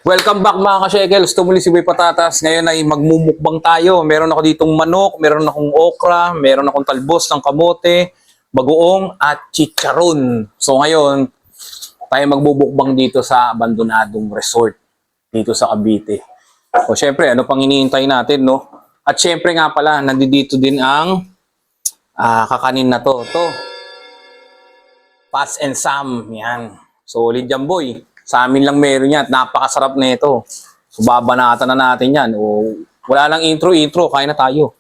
Welcome back mga ka-shekels. Tumuli si Boy Patatas. Ngayon ay magmumukbang tayo. Meron ako ditong manok, meron akong okra, meron akong talbos ng kamote, bagoong at chicharon. So ngayon, tayo magbubukbang dito sa abandonadong resort dito sa Cavite. O syempre, ano pang iniintay natin, no? At syempre nga pala, nandito din ang kakanin na to. Pats and Sam. Yan. Solid yan, boy. Sa amin lang meron yan. Napakasarap na ito. So, babanatan na natin yan. O, wala lang intro. Kain na tayo.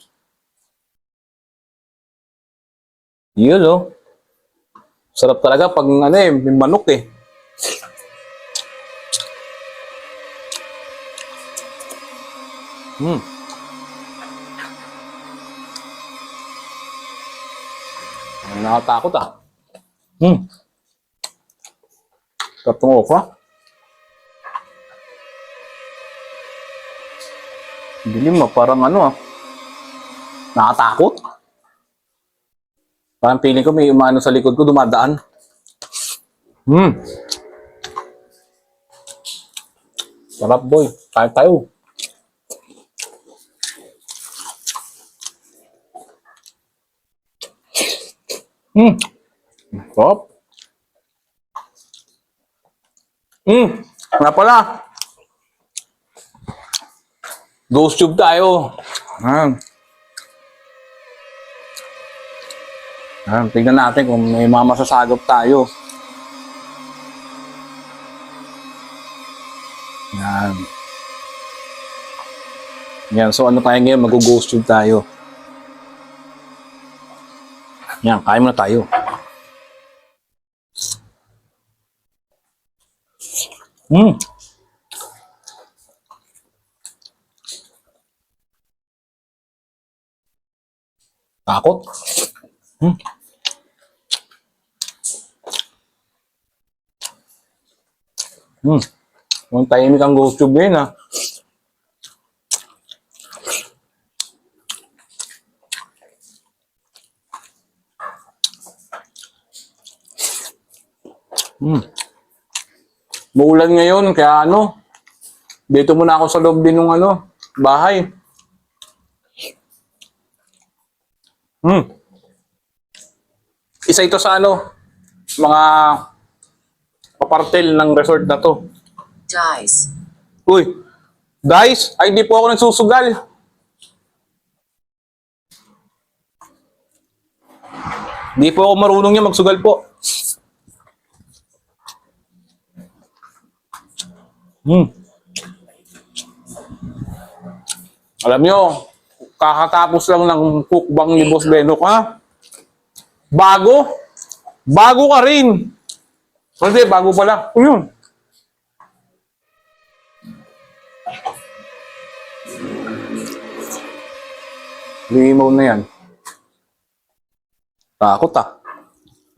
Yun, oh. Sarap talaga pag may manok eh. Nakatakot ah. Sarap ng okra. Dilim mo, parang nakatakot. Parang feeling ko may umano sa likod ko, dumadaan. Sarap, boy. Kain tayo. Sarap. Nga pala. Ghost tube tayo. Tignan natin kung may mga masasagap tayo. Yan. Yan. So ano tayo ngayon? Mag-ghost tube tayo. Yan. Kain muna tayo. Takot. Ang tahimik ang ghost tube ngayon ah. Maulan ngayon kaya dito muna ako sa loob din ng bahay. Isa ito sa mga papartel ng resort na to. Dice. Uy, guys, ay hindi po ako nagsusugal. Hindi po ako marunong niya magsugal po. Alam nyo, kakatapos lang ng cookbang ni Boss Benok, ha? Bago? Bago ka rin. Hindi, bago pala. Yun. Limaw na yan. Takot ah.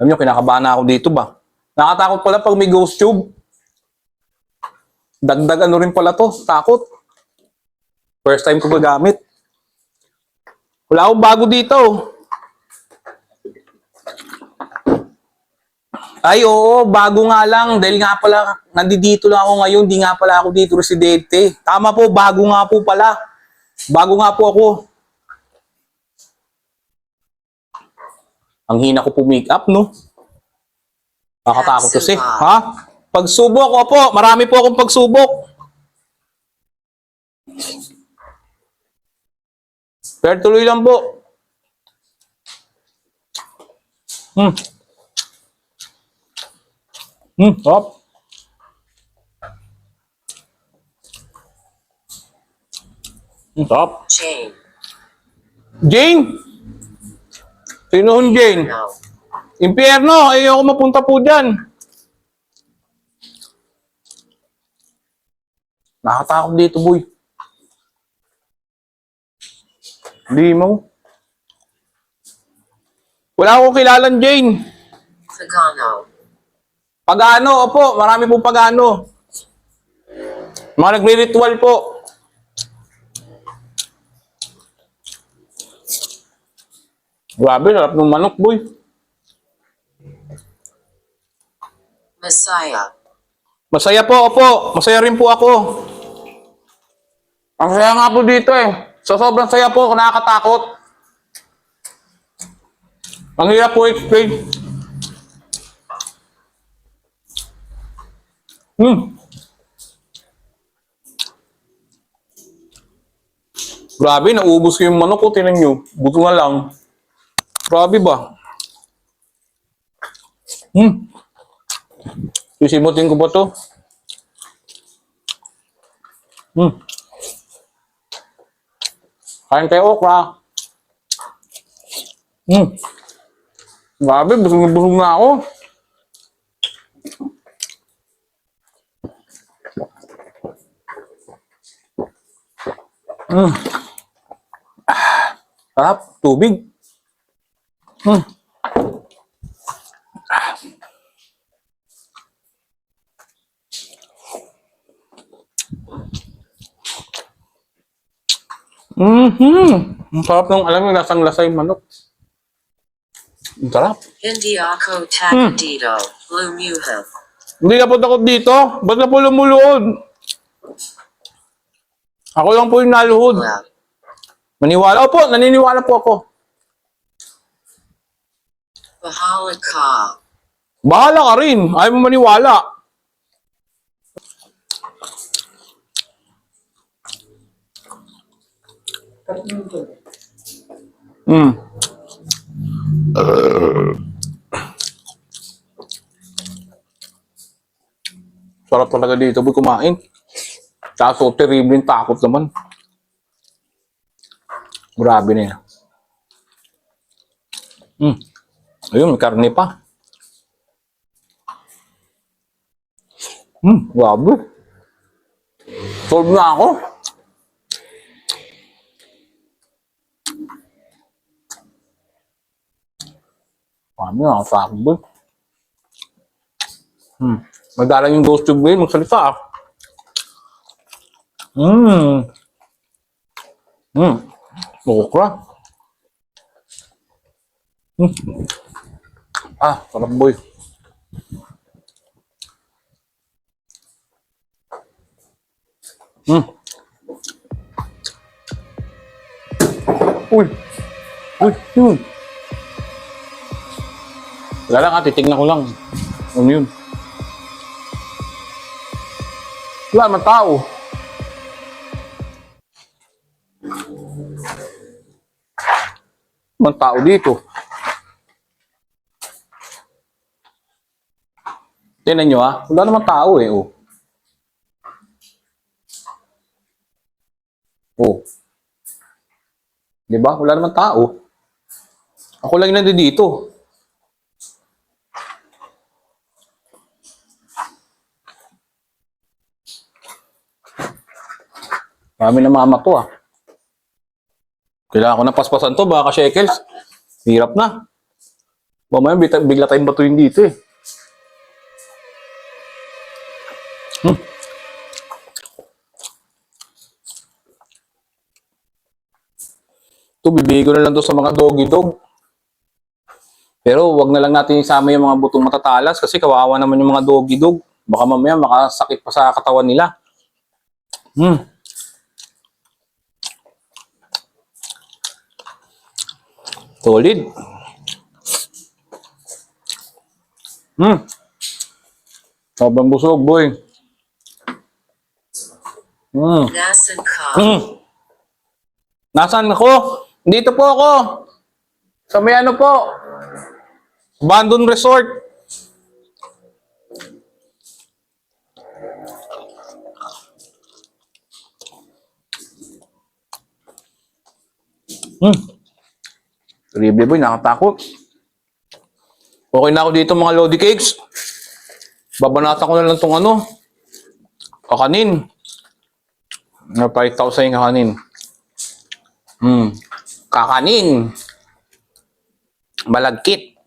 Alam nyo, kinakabahan na ako dito ba? Nakatakot pala pag may ghost tube. Dagdag rin pala to. Takot. First time ko gagamit. Wala akong bago dito. Ay, oo, bago nga lang. Dahil nga pala, nandito lang ako ngayon. Di nga pala ako dito residente. Tama po, bago nga po pala. Bago nga po ako. Ang hina ko po make up, no? Nakatakot kasi. Ha? Pagsubok, opo. Marami po akong pagsubok. Pero tuloy lang po. Hop. Hop. Jane. Jane? Sino yung Jane? No. Impyerno, ayoko mapunta po dyan. Nakatakot dito, boy. Limaw. Wala akong kilalang Jane. Pagano. Pagano, opo. Marami pong pagano. Mga nagre-ritual po. Grabe, sarap ng manok, boy. Messiah. Masaya po, opo. Masaya rin po ako. Ang saya nga po dito eh. So, sobrang saya po, nakakatakot. Ang hirap po explain. Grabe, naubos ko yung manok ko. Tinan nyo. Buto na lang. Grabe ba? Sisimutin ko ba to? Kain tayo okra. Grabe, busog na busog na ako. Sarap, tubig. Ang sarap ng alam mo, lasang lasa yung manok. Ang sarap. Hindi ako taga dito. Lumuhang. Hindi na po takot dito. Ba't na po lumuluod? Ako lang po yung naluhod. Well, Maniwala po, naniniwala po ako. bahala ka. Bahala ka rin. Ayaw mo maniwala. Sarap talaga dito boy kumain. Kaso terrible yung takot naman. Grabe na yan. Ayun, may karne pa. Grabe. Solve na ako. Grabe na, takot boy. Magdalang yung ghost tube ngayon, magsalita ah. Okra. Sarap boy. Uy. Yun. Wala lang titignan ko lang. Ano yun? Wala naman tao. Walang tao dito. Tingnan nyo wala naman tao eh. Di ba? Wala naman tao. Ako lang yung nandito. Marami na mama to Kailangan ko na paspasan to, baka shekels. Hirap na. Mamaya bigla tayong batuin dito eh. Ito, bibigay ko na lang to sa mga doggy dog. Pero wag na lang natin isama yung mga butong matatalas kasi kawawa naman yung mga doggy dog. Baka mamaya makasakit pa sa katawan nila. Solid. Sobrang busog, boy. Nasaan ka? Nasaan ako? Dito po ako. Sa may ano po? Abandon Resort. Terrible boy, nakatakot. Okay na ako dito mga Lodi Cakes. Babanatan ko na lang tong kakanin. Napahita ko sa yung kakanin. Kakanin. Malagkit.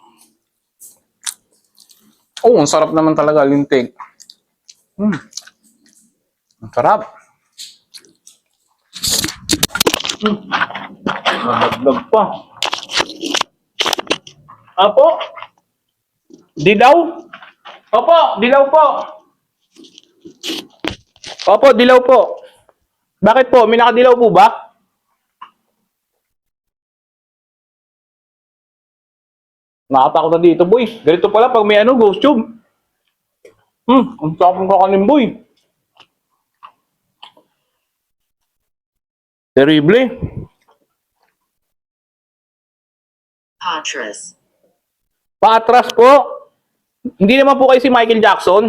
Ang sarap naman talaga, lintik. Ang sarap. Nalaglag pa. Apo? Dilaw? Opo, dilaw po. Opo, dilaw po. Bakit po? May nakadilaw po ba? Nakatakot na dito, boy. Ganito pala pag may ano, ghost tube. Ang sarap ng kakanin, boy. Terrible. Patras. Paatras po. Hindi naman po kayo si Michael Jackson.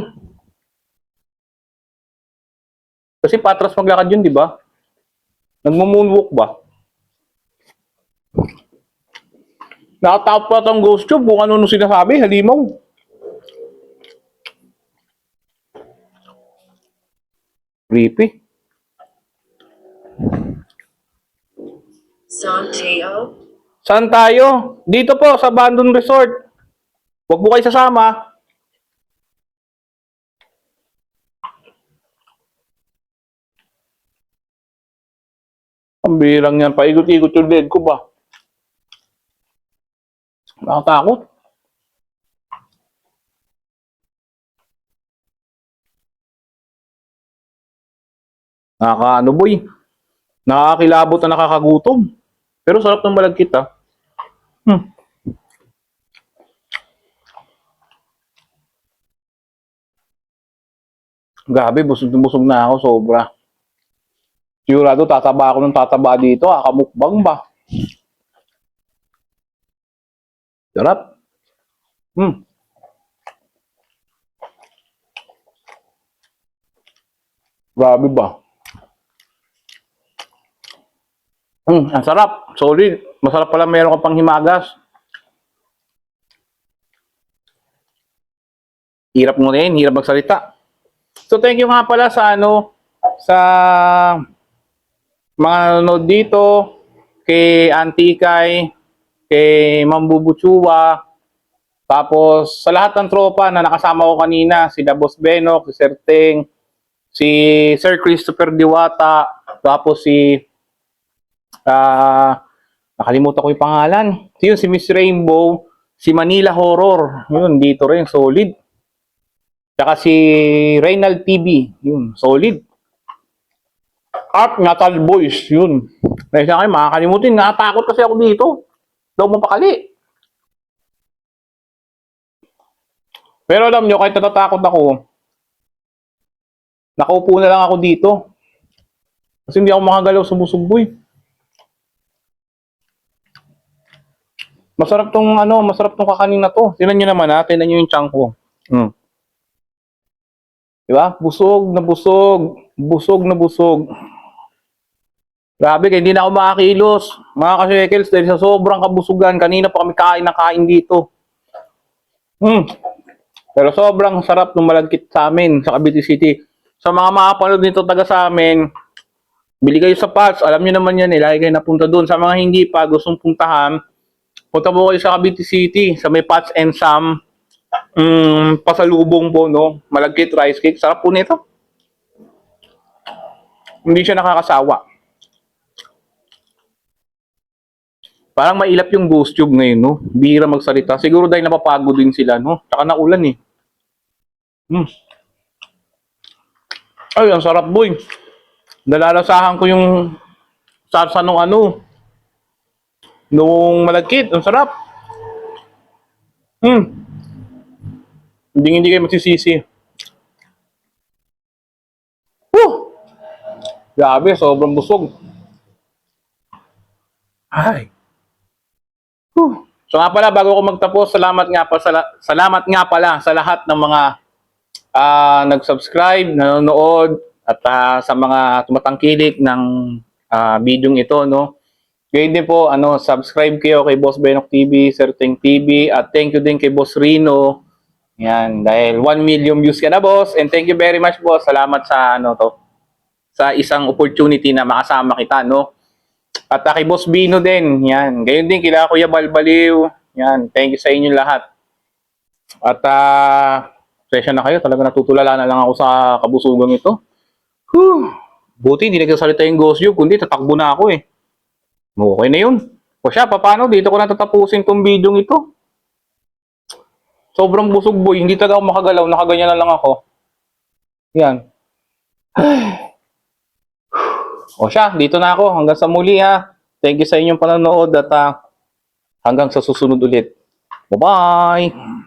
Kasi patras maglakad yun, di ba? Nagmo-moonwalk ba? Nakatakot pa itong ghost tube kung ano sinasabi, halimaw. Creepy. Santeo. Saan tayo? Dito po, sa Abandon Resort. Huwag po kayo sasama. Ang birang yan. Paikot-ikot yung leg ko ba? Nakatakot. Nakakaano, boy. Nakakakilabot na nakakagutom. Pero sarap ng malagkit, ah. Grabe, busog na ako, sobra. Sigurado, tataba ako ng tataba dito. Kakamukbang ba? Sarap. Grabe ba? Ang sarap. Solid. Masarap pala meron ka pang himagas. Hirap mo rin, hirap magsalita. So thank you nga pala sa sa mga nanonood dito, kay Auntie Kai, kay Ma'am Bubuchua, tapos sa lahat ng tropa na nakasama ko kanina, si Boss Benok, si Sir Teng, si Sir Christopher Diwata, tapos si nakalimutan ko yung pangalan. Yun, si Miss Rainbow, si Manila Horror, yun, dito rin, solid. Tsaka si Reynald TV, yun, solid. Art Natal Boys, yun. Dahil sa akin, makakalimutin, natakot kasi ako dito. Daw mapakali. Pero alam nyo, kahit natatakot ako, nakaupo na lang ako dito. Kasi hindi ako makagalaw, sumusuboy. Masarap tong masarap tong kakanin na to. Tingnan niyo naman ha, tingnan niyo yung tiyan ko. Diba? Busog na busog. Busog na busog. Grabe, kaya hindi na ako makakilos. Mga ka-shekels, dahil sa sobrang kabusugan. Kanina pa kami kain dito. Pero sobrang sarap ng malagkit sa amin sa Cavite City. Sa mga makapanood nito taga sa amin, bili kayo sa Pats. Alam niyo naman yan, lagi kayo napunta doon. Sa mga hindi pa gustong puntahan, punta po kayo sa Cavite City, sa may Pats and Sam. Pasalubong po, no? Malagkit rice cake. Sarap po nito. Hindi siya nakakasawa. Parang mailap yung ghost tube ngayon, no? Bihira magsalita. Siguro dahil napapagod din sila, no? Tsaka naulan, eh. Ay, ang sarap, boy. Nalalasahan ko yung sarsa nung nung malagkit. Ang sarap. Hindi kayo magsisisi. Grabe, sobrang busog. Ay. So nga pala, bago ko magtapos, salamat nga pala sa lahat ng mga nag-subscribe, nanonood, at sa mga tumatangkilik ng video ito, no? Ngayon din po, subscribe kayo kay Boss Benok TV, Sir Teng TV, at thank you din kay Boss Rino. Yan, dahil 1 million views ka na, boss. And thank you very much, boss. Salamat sa sa isang opportunity na makasama kita, no? At kay Boss Bino din, yan. Gayon din kila Kuya Balbaliw. Yan, thank you sa inyo lahat. At session na kayo, talaga natutulala na lang ako sa kabusugang ito. Buti hindi nagsasalita yung Ghost Tube, kundi tatakbo na ako, eh. Okay na yun. O siya, paano? Dito ko na tatapusin tong video ito. Sobrang busog, boy. Hindi talaga ako makagalaw. Nakaganyan na lang ako. Yan. O siya, dito na ako. Hanggang sa muli ha. Thank you sa inyong panonood at hanggang sa susunod ulit. Bye-bye!